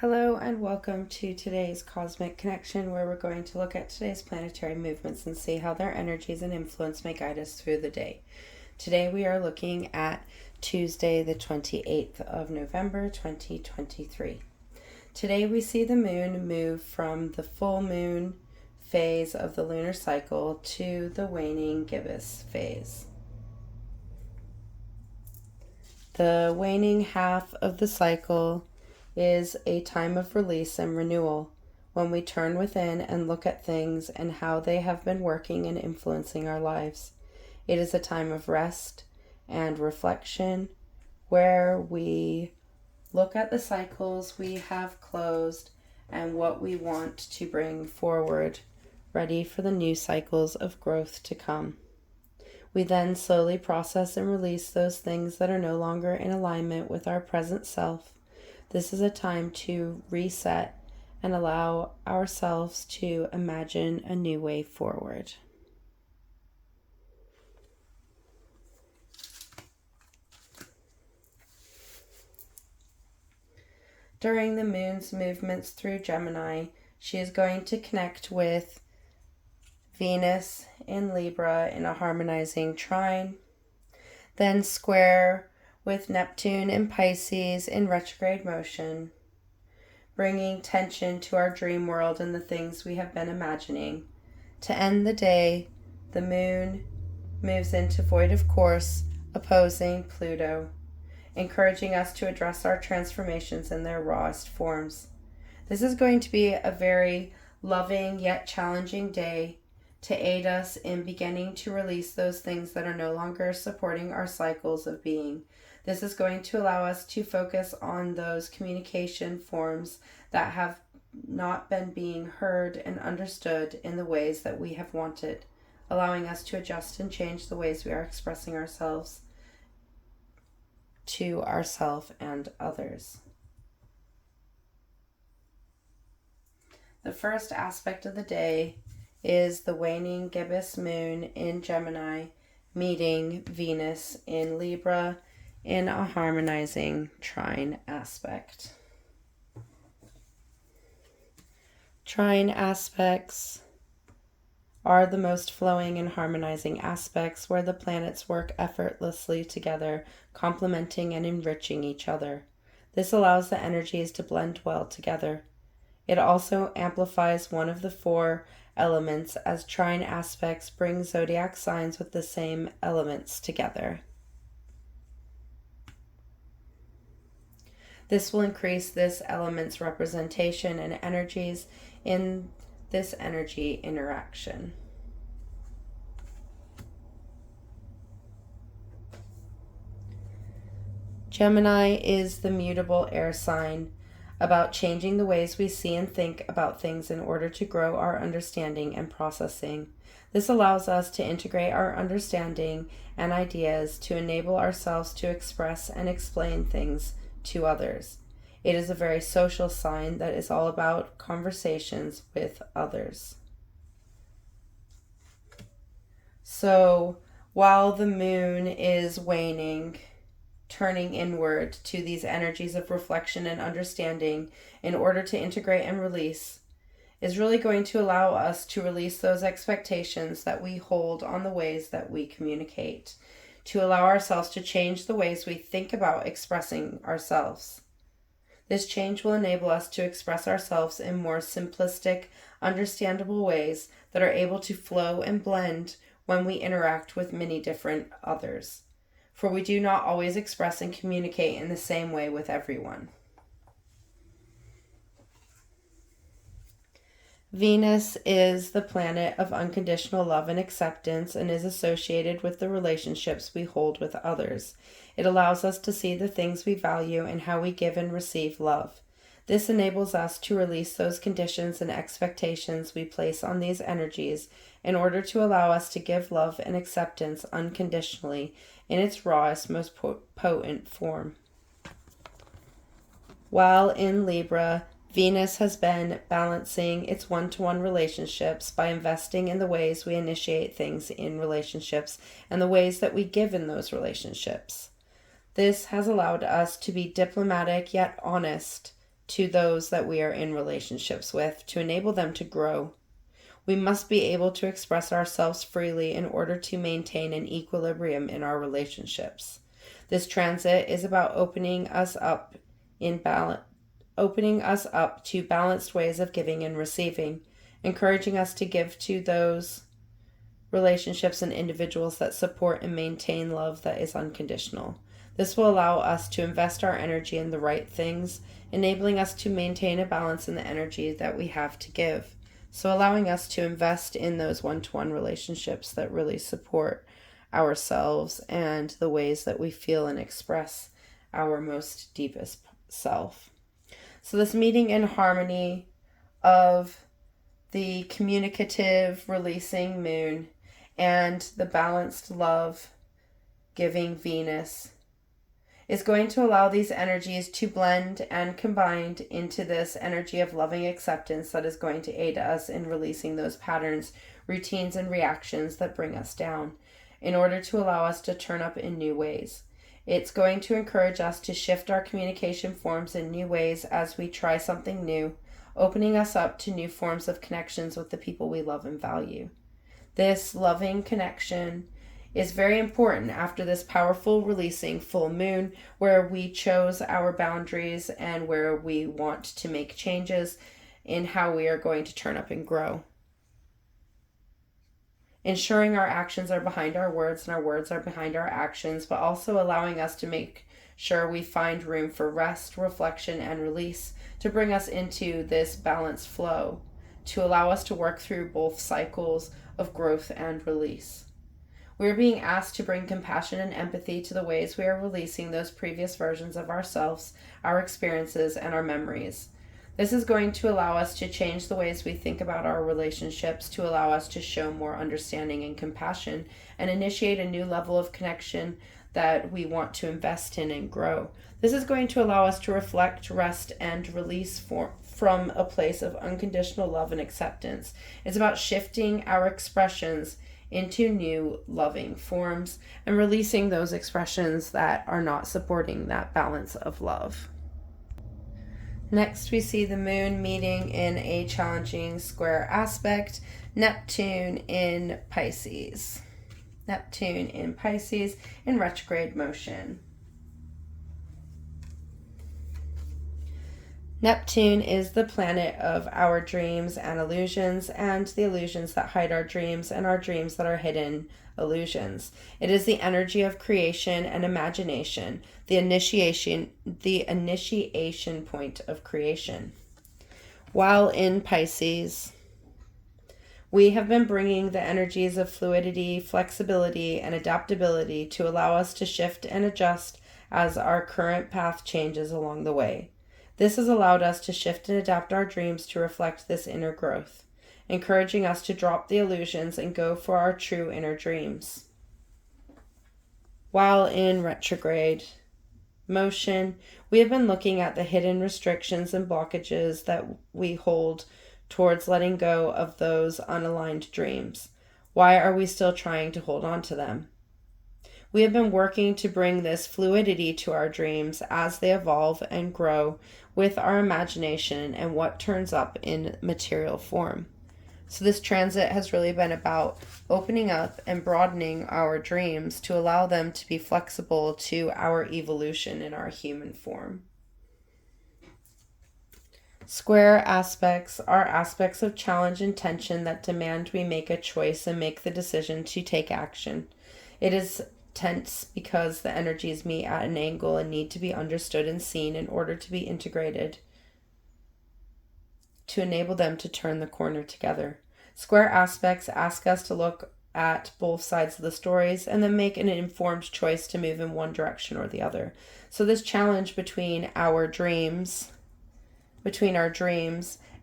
Hello and welcome to today's Cosmic Connection, where we're going to look at today's planetary movements and see how their energies and influence may guide us through the day. Today we are looking at Tuesday the 28th of November 2023. Today we see the moon move from the full moon phase of the lunar cycle to the waning gibbous phase. The waning half of the cycle is a time of release and renewal, when we turn within and look at things and how they have been working and influencing our lives. It is a time of rest and reflection, where we look at the cycles we have closed and what we want to bring forward, ready for the new cycles of growth to come. We then slowly process and release those things that are no longer in alignment with our present self. This is a time to reset and allow ourselves to imagine a new way forward. During the moon's movements through Gemini, she is going to connect with Venus in Libra in a harmonizing trine, then square with Neptune in Pisces in retrograde motion, bringing tension to our dream world and the things we have been imagining. To end the day, the moon moves into void of course, opposing Pluto, encouraging us to address our transformations in their rawest forms. This is going to be a very loving yet challenging day to aid us in beginning to release those things that are no longer supporting our cycles of being. This is going to allow us to focus on those communication forms that have not been being heard and understood in the ways that we have wanted, allowing us to adjust and change the ways we are expressing ourselves to ourselves and others. The first aspect of the day is the waning gibbous moon in Gemini meeting Venus in Libra in a harmonizing trine aspect. Trine aspects are the most flowing and harmonizing aspects, where the planets work effortlessly together, complementing and enriching each other. This allows the energies to blend well together. It also amplifies one of the four elements, as trine aspects bring zodiac signs with the same elements together. This will increase this element's representation and energies in this energy interaction. Gemini is the mutable air sign, about changing the ways we see and think about things in order to grow our understanding and processing. This allows us to integrate our understanding and ideas to enable ourselves to express and explain things to others. It is a very social sign that is all about conversations with others. So while the moon is waning, turning inward to these energies of reflection and understanding in order to integrate and release, is really going to allow us to release those expectations that we hold on the ways that we communicate, to allow ourselves to change the ways we think about expressing ourselves. This change will enable us to express ourselves in more simplistic, understandable ways that are able to flow and blend when we interact with many different others. For we do not always express and communicate in the same way with everyone. Venus is the planet of unconditional love and acceptance and is associated with the relationships we hold with others. It allows us to see the things we value and how we give and receive love. This enables us to release those conditions and expectations we place on these energies in order to allow us to give love and acceptance unconditionally in its rawest, most potent form. While in Libra, Venus has been balancing its one-to-one relationships by investing in the ways we initiate things in relationships and the ways that we give in those relationships. This has allowed us to be diplomatic yet honest to those that we are in relationships with to enable them to grow. We must be able to express ourselves freely in order to maintain an equilibrium in our relationships. This transit is about opening us up to balanced ways of giving and receiving, encouraging us to give to those relationships and individuals that support and maintain love that is unconditional. This will allow us to invest our energy in the right things, enabling us to maintain a balance in the energy that we have to give. So allowing us to invest in those one-to-one relationships that really support ourselves and the ways that we feel and express our most deepest self. So this meeting in harmony of the communicative releasing moon and the balanced love giving Venus is going to allow these energies to blend and combine into this energy of loving acceptance that is going to aid us in releasing those patterns, routines, and reactions that bring us down in order to allow us to turn up in new ways. It's going to encourage us to shift our communication forms in new ways as we try something new, opening us up to new forms of connections with the people we love and value. This loving connection is very important after this powerful releasing full moon where we chose our boundaries and where we want to make changes in how we are going to turn up and grow. Ensuring our actions are behind our words and our words are behind our actions, but also allowing us to make sure we find room for rest, reflection, and release to bring us into this balanced flow, to allow us to work through both cycles of growth and release. We are being asked to bring compassion and empathy to the ways we are releasing those previous versions of ourselves, our experiences, and our memories. This is going to allow us to change the ways we think about our relationships to allow us to show more understanding and compassion and initiate a new level of connection that we want to invest in and grow. This is going to allow us to reflect, rest, and release from a place of unconditional love and acceptance. It's about shifting our expressions into new loving forms and releasing those expressions that are not supporting that balance of love. Next, we see the moon meeting in a challenging square aspect, Neptune in Pisces. Neptune in Pisces in retrograde motion. Neptune is the planet of our dreams and illusions, and the illusions that hide our dreams, and our dreams that are hidden illusions. It is the energy of creation and imagination, the initiation point of creation. While in Pisces, we have been bringing the energies of fluidity, flexibility, and adaptability to allow us to shift and adjust as our current path changes along the way. This has allowed us to shift and adapt our dreams to reflect this inner growth, encouraging us to drop the illusions and go for our true inner dreams. While in retrograde motion, we have been looking at the hidden restrictions and blockages that we hold towards letting go of those unaligned dreams. Why are we still trying to hold on to them? We have been working to bring this fluidity to our dreams as they evolve and grow with our imagination and what turns up in material form. So this transit has really been about opening up and broadening our dreams to allow them to be flexible to our evolution in our human form. Square aspects are aspects of challenge and tension that demand we make a choice and make the decision to take action. It is tense because the energies meet at an angle and need to be understood and seen in order to be integrated to enable them to turn the corner together. Square aspects ask us to look at both sides of the stories and then make an informed choice to move in one direction or the other. So this challenge between our dreams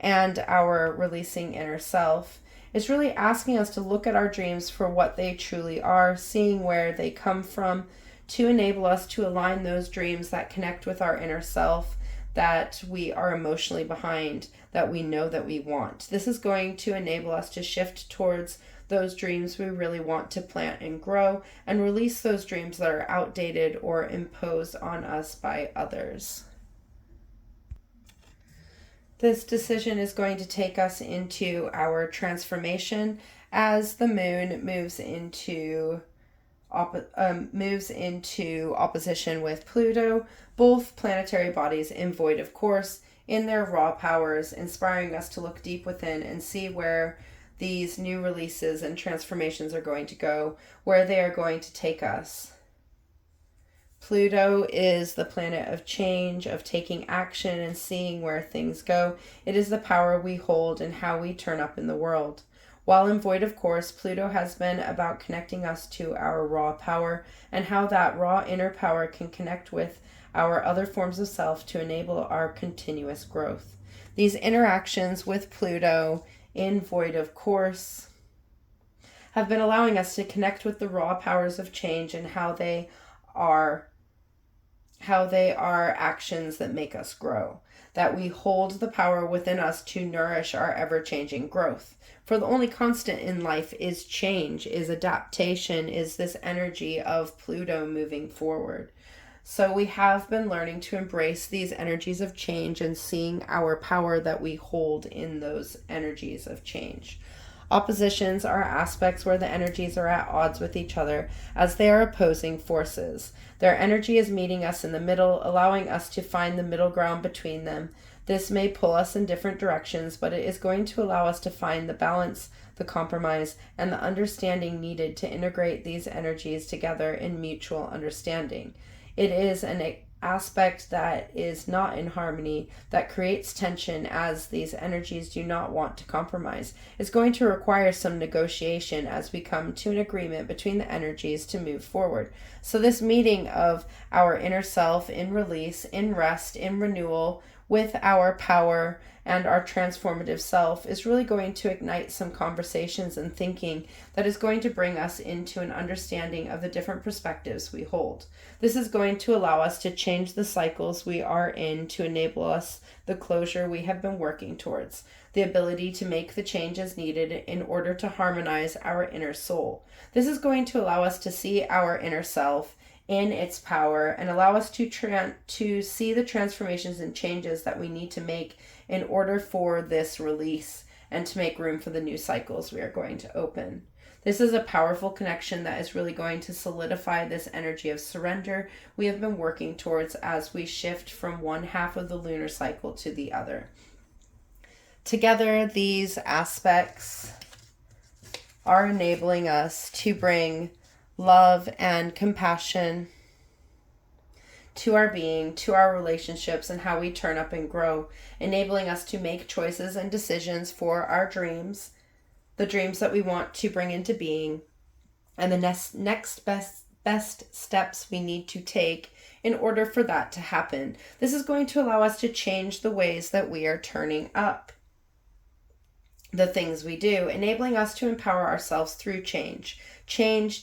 and our releasing inner self is really asking us to look at our dreams for what they truly are, seeing where they come from, to enable us to align those dreams that connect with our inner self, that we are emotionally behind, that we know that we want. This is going to enable us to shift towards those dreams we really want to plant and grow, and release those dreams that are outdated or imposed on us by others. This decision is going to take us into our transformation as the moon moves into opposition with Pluto, both planetary bodies in void of course, in their raw powers, inspiring us to look deep within and see where these new releases and transformations are going to go, where they are going to take us. Pluto is the planet of change, of taking action and seeing where things go. It is the power we hold and how we turn up in the world. While in void of course, Pluto has been about connecting us to our raw power and how that raw inner power can connect with our other forms of self to enable our continuous growth. These interactions with Pluto in void of course have been allowing us to connect with the raw powers of change and how they are actions that make us grow, that we hold the power within us to nourish our ever-changing growth. For the only constant in life is change, is adaptation, is this energy of Pluto moving forward. So we have been learning to embrace these energies of change and seeing our power that we hold in those energies of change. Oppositions are aspects where the energies are at odds with each other as they are opposing forces. Their energy is meeting us in the middle, allowing us to find the middle ground between them. This may pull us in different directions, but it is going to allow us to find the balance, the compromise, and the understanding needed to integrate these energies together in mutual understanding. It is an aspect that is not in harmony, that creates tension as these energies do not want to compromise. It's going to require some negotiation as we come to an agreement between the energies to move forward. So this meeting of our inner self in release, in rest, in renewal, with our power and our transformative self is really going to ignite some conversations and thinking that is going to bring us into an understanding of the different perspectives we hold. This is going to allow us to change the cycles we are in to enable us the closure we have been working towards, the ability to make the changes needed in order to harmonize our inner soul. This is going to allow us to see our inner self in its power and allow us to see the transformations and changes that we need to make in order for this release and to make room for the new cycles we are going to open. This is a powerful connection that is really going to solidify this energy of surrender we have been working towards as we shift from one half of the lunar cycle to the other. Together, these aspects are enabling us to bring love and compassion to our being, to our relationships, and how we turn up and grow, enabling us to make choices and decisions for our dreams, the dreams that we want to bring into being, and the next best steps we need to take in order for that to happen. This is going to allow us to change the ways that we are turning up the things we do, enabling us to empower ourselves through change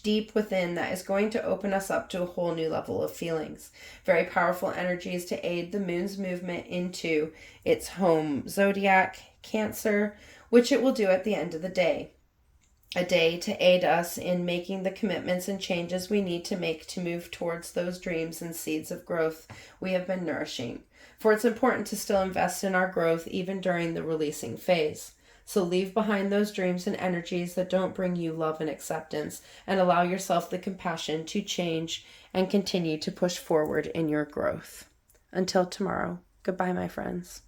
deep within that is going to open us up to a whole new level of feelings. Very powerful energies to aid the moon's movement into its home zodiac, Cancer, which it will do at the end of the day. A day to aid us in making the commitments and changes we need to make to move towards those dreams and seeds of growth we have been nourishing. For it's important to still invest in our growth even during the releasing phase. So leave behind those dreams and energies that don't bring you love and acceptance, and allow yourself the compassion to change and continue to push forward in your growth. Until tomorrow, goodbye, my friends.